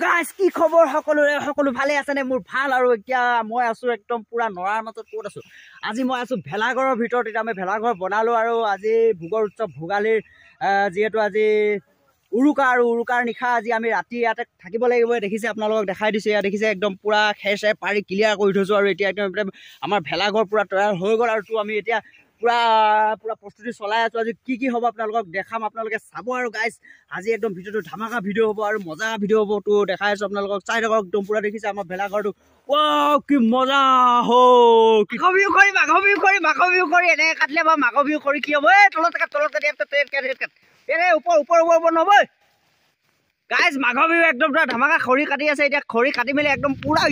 Guys কি খবৰ সকলো ভালে আছে নে মোৰ ভাল আৰু এতিয়া মই আছো একদম পুৰা নৰাৰ মাজত ক'ত আছো আজি মই আছো ভেলাঘৰৰ ভিতৰত এটা আমি ভেলাঘৰ বনালো আৰু আজি ভোগৰ উৎসৱ ভোগালীৰ যেহেতু আজি উৰুকাৰ নিশা আজি আমি ৰাতি ইয়াতে থাকিব লাগিব দেখিছে আপোনালোকক দেখাই দিছে ইয়া দেখিছে একদম পুৰা খেৰ পাৰি ক্লিয়াৰ কৰি থৈছো আৰু এতিয়া একদম আমাৰ ভেলাঘৰ পুৰা তৈয়াৰ হৈ গ'ল আৰু আমি এতিয়া পুৰা প্ৰস্তুতি চলাই আছো আজি কি হ'ব আপোনালোকক দেখাম আপোনালোকে চাব আৰু গাইস আজি একদম ভিডিওটো ধামাকা ভিডিও হ'ব আৰু মজা ভিডিও হ'ব তো দেখাই আছো আপোনালোকক চাই থাকক একদম পুৰা দেখিছে আমাৰ ভেলাঘৰটো ওৱাও কি মজা হো কি কবিও কৰি মাঘবিও কৰি এনে কাটলে বা মাঘবিও কৰি কি হ'ব এই তলত কাট এৰে ওপৰ নহব গাইস মাঘবিও একদম পুৰা ধামাকা খৰি কাটি আছে এতিয়া খৰি কাটি মেলি একদম পুৰা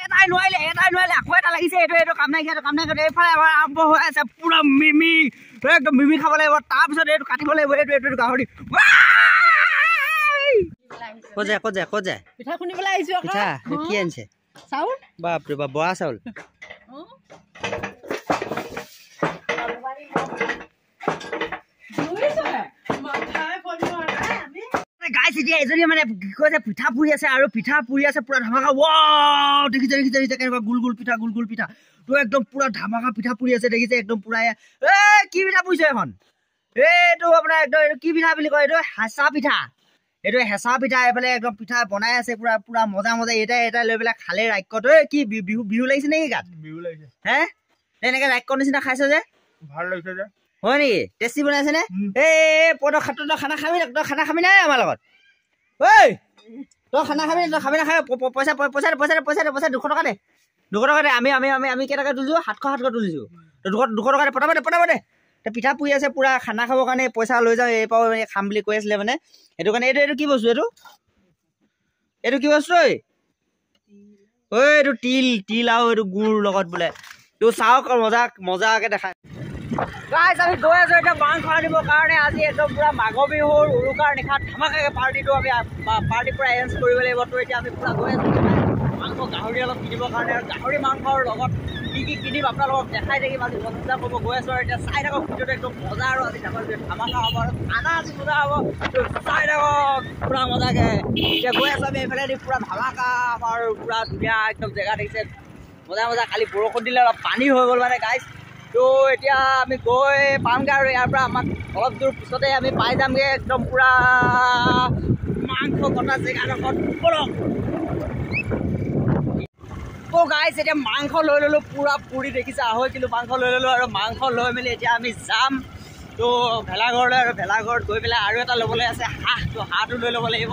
এটাই নোৱাৰিলে আকৌ এটা লাগিছে এইটো কাম নাই এইফালে আৰম্ভ হৈ আছে পুৰা মিমি একদম মিমি খাব লাগিব তাৰপিছত এইটো কাটিব লাগিব এইটো গাহৰি কজে পিঠা খুন্দিবলৈ আহিছো পিঠা কি আনিছে চাউল বাপৰে বাপ বৰা চাউল গাইস এতিয়া এজনী মানে কি কৈছে পিঠা পুৰি আছে আৰু পিঠা পুৰি আছে পুৰা ধামাকা ওৱাও দেখিছে কেনেকুৱা গুল পিঠা তো একদম পুৰা ধামাকা পিঠা পুৰি আছে দেখিছে একদম পুৰা কি পিঠা পুৰিছে এখন এইটো আপোনাৰ একদম কি পিঠা বুলি কয় এইটো হেঁচা পিঠা এইফালে একদম পিঠা বনাই আছে পুৰা মজা এটা লৈ পেলাই খালে ৰাক্ষত কি বিহু লাগিছে নেকি গাত বিহু লাগিছে হে এনেকে ৰাক্ষৰ নিচিনা খাইছে যে ভাল লাগিছে যে হয় নেকি টেষ্টি বনাইছে নে পদৰ খাত্ৰ খানা খাবি নাই আমাৰ লগত ঐ তই খানা খাবি পইচা 200 টকা দে আমি কেইটকা তুলিছো 700 তুলিছো 200 টকা দে পটাব দে পিঠা পুৰি আছে পুৰা খানা খাবৰ কাৰণে পইচা লৈ যাওঁ এই পাও খাম বুলি কৈ আছিলে মানে সেইটো কাৰণে এইটো কি বস্তু এইটো কি বস্তু এইটো তিল আৰু এইটো গুড় লগত বোলে তো চাওক মজাকে দেখা গাইস আমি গৈ আছো এটা মাংস আনিবৰ কাৰণে আজি একদম পুৰা মাঘ বিহুৰ উৰুকাৰ নিশা ধামাকাকে পাৰ্টিটো আমি পাৰ্টি পুৰা এৰেঞ্জ কৰিব লাগিব তো এতিয়া আমি পুৰা গৈ আছো মাংস গাহৰি অলপ কিনিবৰ কাৰণে আৰু গাহৰি মাংসৰ লগত কি কিনিম আপোনালোকক দেখাই থাকিম আজি বন্ধা কৰিব গৈ আছো আৰু এতিয়া চাই থাকক ভিডিঅ'টো একদম মজা আৰু আজি ধামাকা হ'ব আৰু খানা আজি মজা হ'ব চাই থাকক পুৰা মজাকে এতিয়া গৈ আছো আমি এইফালে পুৰা ধামাকা আমাৰ পুৰা ধুনীয়া একদম জেগা দেখিছে মজা কালি বৰষুণ দিলে অলপ পানী হৈ গ'ল মানে গাইছ তো এতিয়া আমি গৈ পামগৈ আৰু ইয়াৰ পৰা আমাক অলপ দূৰ পিছতে আমি পাই যামগৈ একদম পুৰা মাংস কটা জেগাডোখৰত তো গাইছ এতিয়া মাংস লৈ ল'লোঁ পুৰা পুৰি দেখিছে 2.5 কিলো মাংস লৈ ল'লোঁ আৰু মাংস লৈ মেলি এতিয়া আমি যাম তো ভেলাঘৰলৈ আৰু ভেলাঘৰত গৈ পেলাই আৰু এটা ল'বলৈ আছে হাঁহটো লৈ ল'ব লাগিব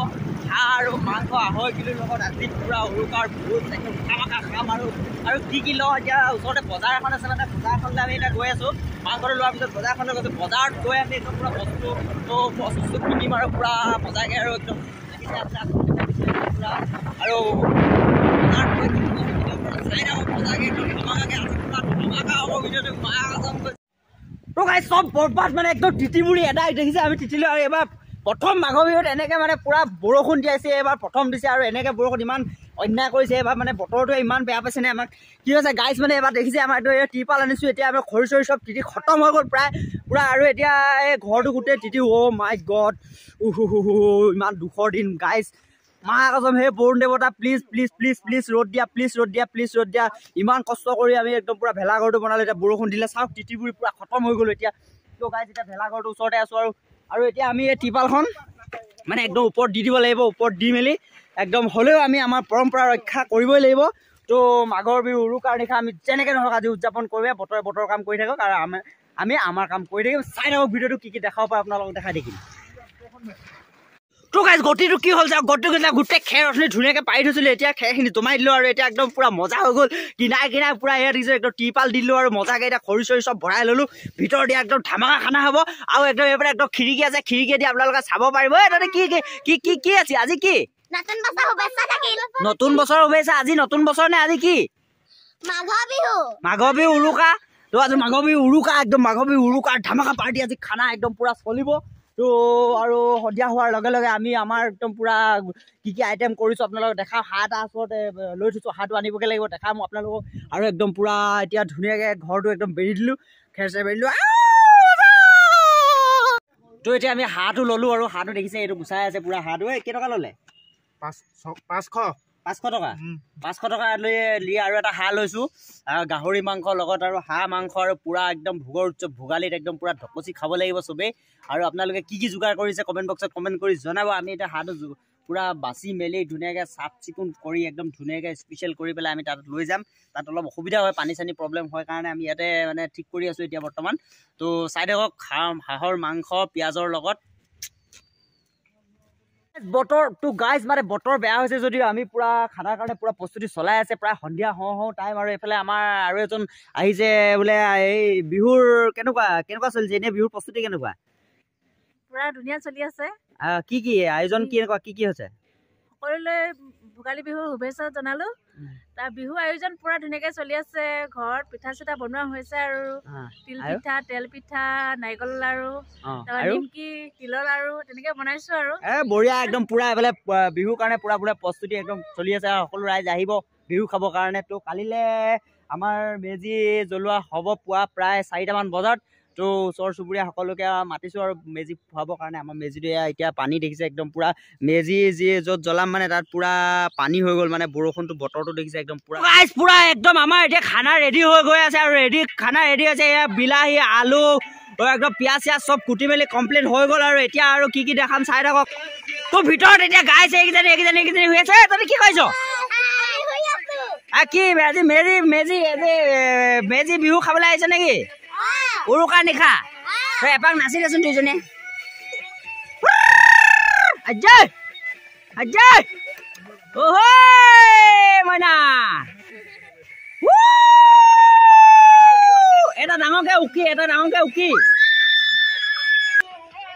হাঁহ আৰু মাংস 2.5 কিলোৰ লগত আজি পুৰা উৰুকাৰ ভোজ একদম ধামাকা খাম আৰু কি লওঁ এতিয়া ওচৰতে বজাৰ এখন আছে মানে বজাৰখনলৈ আমি এতিয়া গৈ আছোঁ মাংসটো লোৱাৰ পিছত বজাৰখনলৈ গৈছোঁ বজাৰত গৈ আমি একদম পুৰা বস্তু কিনিম আৰু পুৰা মজাকৈ আৰু একদম পুৰা আৰু বজাৰত গৈ চাই থাকক মজাকৈ একদম ধামাকাকৈ আছে পুৰা ধামাকা হ'ব ভিডিঅ'টো তো গাইছ চব বৰবাদ মানে একদম তিতিমুৰি এদাই দেখিছে আমি তিতিলোঁ আৰু এবাৰ প্ৰথম মাঘ বিহুত এনেকৈ মানে পুৰা বৰষুণ দিছে এবাৰ প্ৰথম দিছে আৰু এনেকৈ বৰষুণ ইমান অন্যায় কৰিছে এবাৰ মানে বতৰটোৱে ইমান বেয়া পাইছে নে আমাক কি হৈছে গাইছ মানে এবাৰ দেখিছে আমাৰ এইটো ত্ৰিপাল আনিছোঁ এতিয়া আমাৰ খৰি চৰি চব তিতি খতম হৈ গ'ল প্ৰায় পুৰা আৰু এতিয়া এই ঘৰটো গোটেই তিতি মাই গড ইমান দুখৰ দিন গাইছ মা কচম সেই বৰুণ দেৱতা প্লিজ ৰ'দ দিয়া ইমান কষ্ট কৰি আমি একদম পুৰা ভেলাঘৰটো বনালোঁ এতিয়া বৰষুণ দিলে চাওক তিতিবোৰ পুৰা খতম হৈ গ'ল এতিয়া তো গাইছ এতিয়া ভেলাঘৰটো ওচৰতে আছোঁ আৰু এতিয়া আমি এই ত্ৰিপালখন মানে একদম ওপৰত দি দিব লাগিব ওপৰত দি মেলি একদম হ'লেও আমি আমাৰ পৰম্পৰা ৰক্ষা কৰিবই লাগিব তো মাঘৰ বিহু উৰুকাৰ নিশা আমি যেনেকৈ নহওক আজি উদযাপন কৰিম বতৰ কাম কৰি থাকক আৰু আমি আমাৰ কাম কৰি থাকিম চাই থাকক ভিডিঅ'টো কি দেখাব পাৰে আপোনালোকক দেখাই দেখিম তো গাইছ গতিটো কি হ'ল গতিটো গোটেই খেৰ অথনি ধুনীয়াকৈ পাৰি থৈছিলোঁ এতিয়া খেৰখিনি জমাই দিলোঁ আৰু এতিয়া একদম পুৰা মজা হৈ গ'ল কিনাই পুৰা এয়া দিছোঁ একদম ত্ৰিপাল দিলোঁ আৰু মজাকৈ এতিয়া খৰি চৰি চব ভৰাই ল'লোঁ ভিতৰত দিয়া একদম ধামাকা খানা হ'ব আৰু একদম এইফালে একদম খিৰিকী আছে খিৰিকী দি আপোনালোকে চাব পাৰিব তাতে কি আছে আজি কি নতুন বছৰ শুভেচ্ছা আজি নতুন বছৰ নে আজি কি মাঘ বিহু উৰুকা তো আজি মাঘ বিহু উৰুকা একদম মাঘ বিহু উৰুকাৰ ধামাকা পাৰ্টি আজি খানা একদম পুৰা চলিব তো আৰু সন্ধিয়া হোৱাৰ লগে লগে আমি আমাৰ একদম পুৰা কি আইটেম কৰিছোঁ আপোনালোকক দেখাম হাঁহ এটা ওচৰতে লৈ থৈছোঁ হাঁহটো আনিবগৈ লাগিব দেখাম আপোনালোকক আৰু একদম পুৰা এতিয়া ধুনীয়াকৈ ঘৰটো একদম বেৰি দিলোঁ খেৰ চেৰ বেৰি দিলোঁ তো এতিয়া আমি হাঁহটো ল'লোঁ আৰু হাঁহটো দেখিছে এইটো গুচাই আছে পুৰা হাঁহটো কেইটকা ল'লে 500 টকা 500 টকা লি আৰু এটা হাঁহ লৈছোঁ গাহৰি মাংস লগত আৰু হাঁহ মাংস আৰু পূৰা একদম ভোগৰ উৎসৱ ভোগালীত একদম পূৰা ঢকচি খাব লাগিব চবেই আৰু আপোনালোকে কি কি যোগাৰ কৰিছে কমেণ্ট বক্সত কমেণ্ট কৰি জনাব আমি এতিয়া হাঁহটো পূৰা বাছি মেলি ধুনীয়াকৈ চাফ চিকুণ কৰি একদম ধুনীয়াকৈ স্পেচিয়েল কৰি পেলাই আমি তাত লৈ যাম তাত অলপ অসুবিধা হয় পানী চানী প্ৰব্লেম হয় কাৰণে আমি ইয়াতে মানে ঠিক কৰি আছোঁ এতিয়া বৰ্তমান তো চাই থাকক হাঁহৰ মাংস পিঁয়াজৰ লগত বতৰটো গাইজ মানে বতৰ বেয়া হৈছে যদিও আমি পূৰা খানাৰ কাৰণে পূৰা প্ৰস্তুতি চলাই আছে প্ৰায় সন্ধিয়া হওঁ টাইম আৰু এইফালে আমাৰ আৰু এজন আহিছে বোলে এই বিহুৰ কেনেকুৱা চলিছে এনেই বিহুৰ প্ৰস্তুতি কেনেকুৱা পুৰা ধুনীয়া চলি আছে কি আয়োজন কেনেকুৱা কি হৈছে সকলোলৈ ভোগালী বিহুৰ শুভেচ্ছা জনালো তাৰ বিহু আয়োজন পুৰা ধুনীয়াকৈ চলি আছে ঘৰত পিঠা চিঠা বনোৱা হৈছে আৰু তিল পিঠা তেল পিঠা নাৰিকল লাৰু নিমকি তিলৰ লাৰু তেনেকৈ বনাইছো আৰু বঢ়িয়া একদম পুৰা এইফালে বিহুৰ কাৰণে পুৰা প্ৰস্তুতি একদম চলি আছে আৰু সকলো ৰাইজ আহিব বিহু খাবৰ কাৰণে তো কালিলৈ আমাৰ মেজি জ্বলোৱা হ'ব পুৱা প্ৰায় 4টামান বজাত তো ওচৰ চুবুৰীয়া সকলোকে মাতিছোঁ আৰু মেজি ফুৱাবৰ কাৰণে আমাৰ মেজিটো এতিয়া পানী দেখিছে একদম পুৰা মেজি য'ত জ্বলাম মানে তাত পুৰা পানী হৈ গ'ল মানে বৰষুণটো বতৰটো দেখিছে একদম পুৰা একদম আমাৰ এতিয়া খানা ৰেডি হৈ গৈ আছে আৰু খানা ৰেডি হৈছে এয়া বিলাহী আলু একদম পিঁয়াজ চিয়াজ চব কুটি মেলি কমপ্লিট হৈ গ'ল আৰু এতিয়া আৰু কি দেখাম চাই থাকক তোৰ ভিতৰত এতিয়া গাইছে এইকেইজনী হৈ আছে তই কি কৈছ কি আজি মেজি বিহু খাবলৈ আহিছে নেকি উৰুকাৰ নিশা তই এপাক নাচি দেচোন দুইজনীয়ে মইনা এটা ডাঙৰকে উকি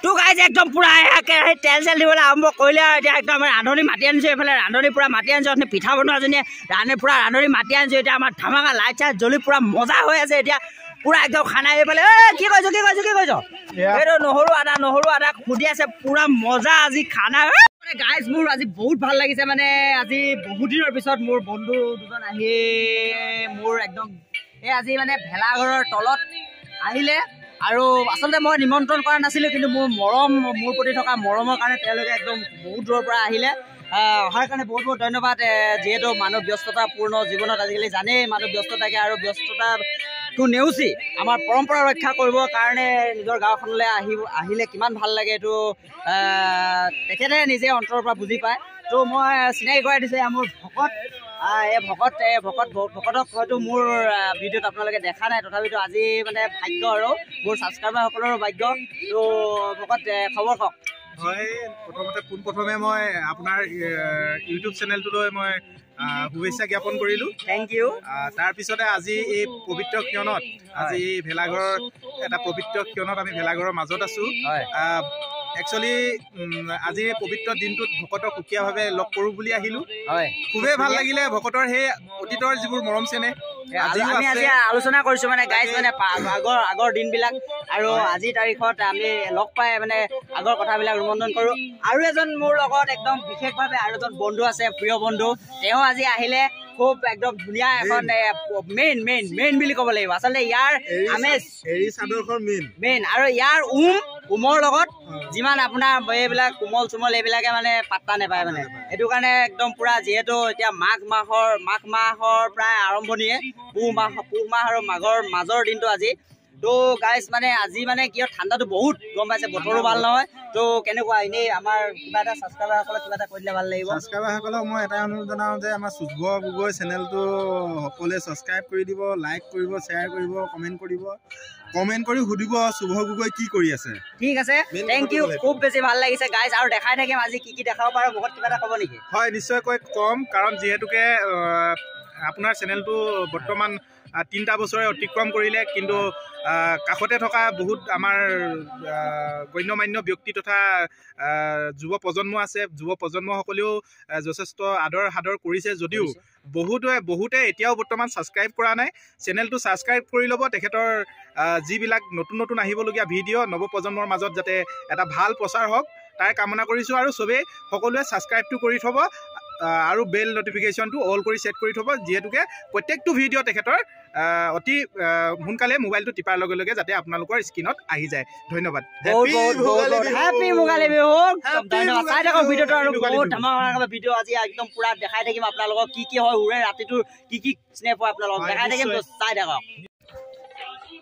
তোক গাইছে একদম পুৰা কেৰাহীত তেল চেল দিবলৈ আৰম্ভ কৰিলে আৰু এতিয়া একদম ৰান্ধনি মাতি আনিছোঁ এইফালে ৰান্ধনি পুৰা মাতি আনিছোঁ আপুনি পিঠা বনোৱাজনীয়ে ৰান্ধনি মাতি আনিছোঁ এতিয়া আমাৰ ধামাকা লাইট চাইট জ্বলি পুৰা মজা হৈ আছে এতিয়া পুৰা একদম খানা এইফালে কি কৈছ এইটো নহৰু আদা সুধি আছে পুৰা মজা আজি খানা গাইজ মোৰ আজি বহুত ভাল লাগিছে মানে আজি বহুত দিনৰ পিছত মোৰ বন্ধু দুজন আহি মোৰ একদম আজি মানে ভেলাঘৰৰ তলত আহিলে আৰু আচলতে মই নিমন্ত্ৰণ কৰা নাছিলোঁ কিন্তু মোৰ প্ৰতি থকা মৰমৰ কাৰণে তেওঁলোকে একদম বহুত দূৰৰ পৰা আহিলে অহাৰ কাৰণে বহুত ধন্যবাদ যিহেতু মানুহ ব্যস্ততাপূৰ্ণ জীৱনত আজিকালি জানেই মানুহ ব্যস্ত থাকে আৰু ব্যস্ততাটো নেওচি আমাৰ পৰম্পৰা ৰক্ষা কৰিবৰ কাৰণে নিজৰ গাঁওখনলৈ আহিলে কিমান ভাল লাগে এইটো তেখেতে নিজে অন্তৰৰ পৰা বুজি পায় তো মই চিনাকি কৰাই দিছোঁ মোৰ ভকতক হয়তো মোৰ ভিডিঅ'ত আপোনালোকে দেখা নাই তথাপিতো আজি মানে ভাগ্য আৰু মোৰ ছাবস্ক্ৰাইবাৰসকলৰো ভাগ্য তো ভকত খবৰ কওক হয় পোনপ্ৰথমে মই আপোনাৰ ইউটিউব চেনেলটোলৈ মই শুভেচ্ছা জ্ঞাপন কৰিলোঁ থেংক ইউ তাৰপিছতে আজি এই পবিত্ৰ ক্ষণত আজি ভেলাঘৰৰ এটা পবিত্ৰ ক্ষণত আমি ভেলাঘৰৰ মাজত আছোঁ একচুৱেলি আজি পবিত্ৰ দিনটোত ভকতক সুকীয়াভাৱে লগ কৰোঁ বুলি আহিলোঁ খুবেই ভাল লাগিলে ভকতৰ সেই অতীতৰ যিবোৰ মৰম চেনেহ আমি আজি আলোচনা কৰিছোঁ মানে গাইজ মানে আগৰ দিনবিলাক আৰু আজিৰ তাৰিখত আমি লগ পাই মানে আগৰ কথাবিলাক ৰোমন্থন কৰোঁ আৰু এজন মোৰ লগত একদম বিশেষভাৱে আৰু এজন বন্ধু আছে প্ৰিয় বন্ধু তেওঁ আজি আহিলে খুব একদম ধুনীয়া এখন মেইন বুলি ক'ব লাগিব আচলতে ইয়াৰ আমেজ মেইন আৰু ইয়াৰ উমৰ লগত যিমান আপোনাৰ এইবিলাক কোমল চুমল এইবিলাকে মানে পাত্তা নাপায় মানে সেইটো কাৰণে একদম পুৰা যিহেতু এতিয়া মাঘ মাহৰ প্ৰায় আৰম্ভণিয়ে পুহ মাহ আৰু মাঘৰ মাজৰ দিনটো আজি তো গাইজ মানে আজি মানে কি ঠাণ্ডাটো বহুত গম পাইছে বতৰো ভাল নহয় তো কেনেকুৱা এনেই আমাৰ কিবা এটা ছাবস্ক্ৰাইবাৰসকলক কিবা এটা কৰি দিলে ভাল লাগিব ছাবস্ক্ৰাইবাৰসকলক মই এটাই অনুৰোধ জনাওঁ যে আমাৰ শুভ গগৈ চেনেলটো সকলোৱে ছাবস্ক্ৰাইব কৰি দিব লাইক কৰিব শ্বেয়াৰ কৰিব কমেণ্ট কৰি সুধিব শুভ গগৈ কি কৰি আছে ঠিক আছে থেংক ইউ খুব বেছি ভাল লাগিছে গাইজ আৰু দেখাই থাকিম আজি কি দেখাব পাৰোঁ বহুত কিবা এটা ক'ব নেকি হয় নিশ্চয়কৈ কম কাৰণ যিহেতুকে আপোনাৰ চেনেলটো বৰ্তমান 3টা বছৰে অতিক্ৰম কৰিলে কিন্তু কাষতে থকা বহুত আমাৰ গণ্যমান্য ব্যক্তি তথা যুৱ প্ৰজন্ম আছে যুৱ প্ৰজন্মসকলেও যথেষ্ট আদৰ সাদৰ কৰিছে যদিও বহুতে এতিয়াও বৰ্তমান ছাবস্ক্ৰাইব কৰা নাই চেনেলটো ছাবস্ক্ৰাইব কৰি ল'ব তেখেতৰ যিবিলাক নতুন আহিবলগীয়া ভিডিঅ' নৱপ্ৰজন্মৰ মাজত যাতে এটা ভাল প্ৰচাৰ হওক তাৰ কামনা কৰিছোঁ আৰু চবেই সকলোৱে ছাবস্ক্ৰাইবটো কৰি থ'ব আৰু বেল নটিফিকেশ্যনটো অল কৰি ছেট কৰি থ'ব যিহেতুকে প্ৰত্যেকটো ভিডিঅ' তেখেতৰ অতি সোনকালে মোবাইলটো টিপাৰ লগে লগে যাতে আপোনালোকৰ স্ক্ৰীণত আহি যায় ধন্যবাদ হেপী ভোগালী বিহু ধন্যবাদ চাই থাকক ভিডিঅ'টো আৰু বহুত ধামাকা ভিডিঅ' আজি একদম পুৰা দেখাই থাকিম আপোনালোকক কি হয় উৰে ৰাতিটোৰ কি স্নেপ হয় আপোনালোকক দেখাই থাকিম চাই থাকক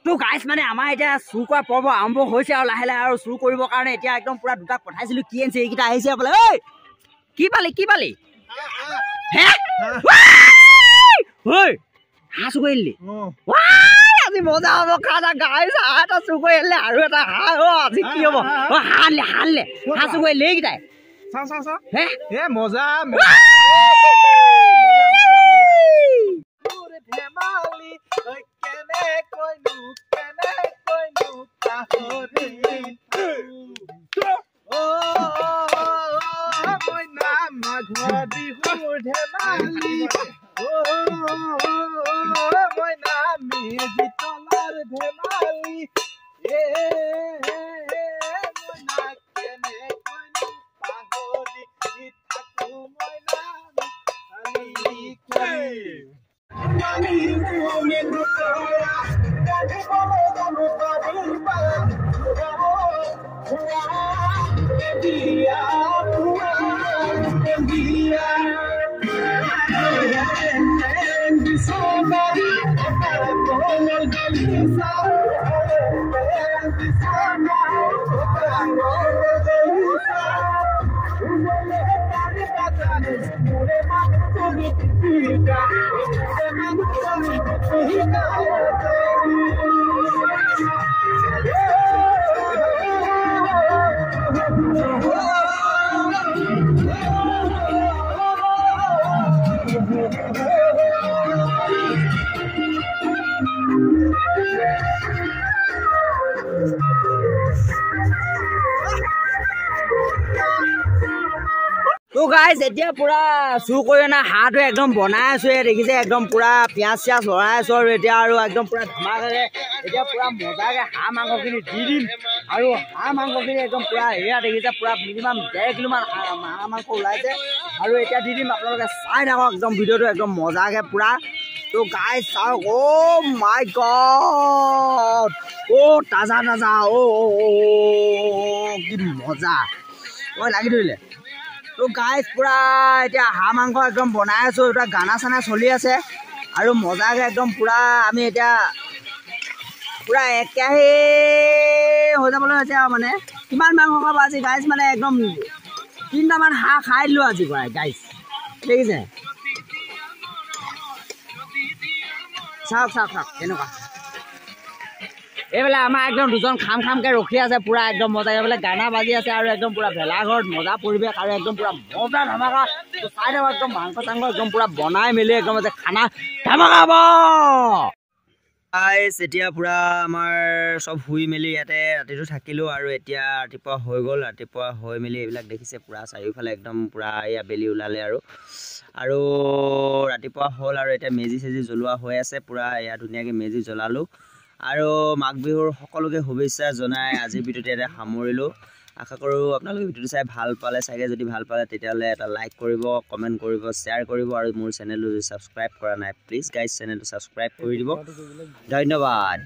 তো গাইছ মানে আমাৰ এতিয়া চুৰ কৰা পৰ্ব আৰম্ভ হৈছে আৰু লাহে লাহে আৰু চুৰ কৰিবৰ কাৰণে এতিয়া একদম পুৰা দুটাক পঠাইছিলো কি আনিছে এইকেইটা আহিছে বোলে ঐ কি পালি হে ঐ হাঁহ চুৰ কৰিলি আজি মজা হ'ব খানা গাইছ হাঁহ এটা চুৰ কৰি আনিলে আৰু এটা হাঁহ আজি কি হ'ব হাঁহ চুৰ কৰিলে এইকেইটাই হে মজা তো গাইজ এতিয়া পুৰা চুৰ কৰি অনা হাঁহটো একদম বনাই আছো দেখিছে একদম পুৰা পিঁয়াজ চিয়াজ লৰাই আছো আৰু এতিয়া আৰু একদম পুৰা ধুমাকাকে এতিয়া পুৰা মজাকে হাঁহ মাংসখিনি দি দিম আৰু হাঁহ মাংসখিনি একদম পুৰা এয়া দেখিছে পুৰা মিনিমাম 1.5 কিলোমান হাঁহ মাংস ওলাইছে আৰু এতিয়া দি দিম আপোনালোকে চাই থাকক একদম ভিডিঅ'টো একদম মজাকে পুৰা তো গাইজ চাওক মাই গড তাজা কি মজা লাগি ধৰিলে তো গাইজ পুৰা এতিয়া হাঁহ মাংস একদম বনাই আছো এটা গানা চানা চলি আছে আৰু মজাকে একদম পুৰা আমি এতিয়া পুৰা এক কেৰাহী হৈ যাবলৈ হৈছে আৰু মানে কিমান মাংস খাব আজি গাইজ মানে একদম 3টামান হাঁহ খাই দিলোঁ আজি পুৰা গাইজ দেখিছে চাওক কেনেকুৱা এইফালে আমাৰ একদম দুজন খামকে ৰখি আছে পুৰা একদম মজা এইফালে গানা বাজি আছে আৰু একদম পুৰা ভেলাঘৰত মজা পৰিৱেশ আৰু একদম পুৰা মজা ধামাকা চাই থাকক একদম মাংস চাংস একদম পুৰা বনাই মেলি একদম খানা ধামাকা হ'ব এতিয়া পুৰা আমাৰ চব শুই মেলি ইয়াতে ৰাতিটো থাকিলোঁ আৰু এতিয়া ৰাতিপুৱা হৈ গ'ল ৰাতিপুৱা হৈ মেলি এইবিলাক দেখিছে পুৰা চাৰিওফালে একদম পুৰা এয়া বেলি ওলালে আৰু ৰাতিপুৱা হ'ল আৰু এতিয়া মেজি চেজি জ্বলোৱা হৈ আছে পুৰা এয়া ধুনীয়াকৈ মেজি জ্বলালোঁ আৰু মাঘ বিহুৰ সকলোকে শুভেচ্ছা জনাই আজিৰ ভিডিঅ'টো ইয়াতে সামৰিলোঁ আশা কৰোঁ আপোনালোকে ভিডিঅ'টো চাই ভাল পালে চাগে যদি ভাল পালে তেতিয়াহ'লে এটা লাইক কৰিব কমেণ্ট কৰিব শ্বেয়াৰ কৰিব আৰু মোৰ চেনেলটো যদি ছাবস্ক্ৰাইব কৰা নাই প্লিজ গাইজ চেনেলটো ছাবস্ক্ৰাইব কৰি দিব ধন্যবাদ।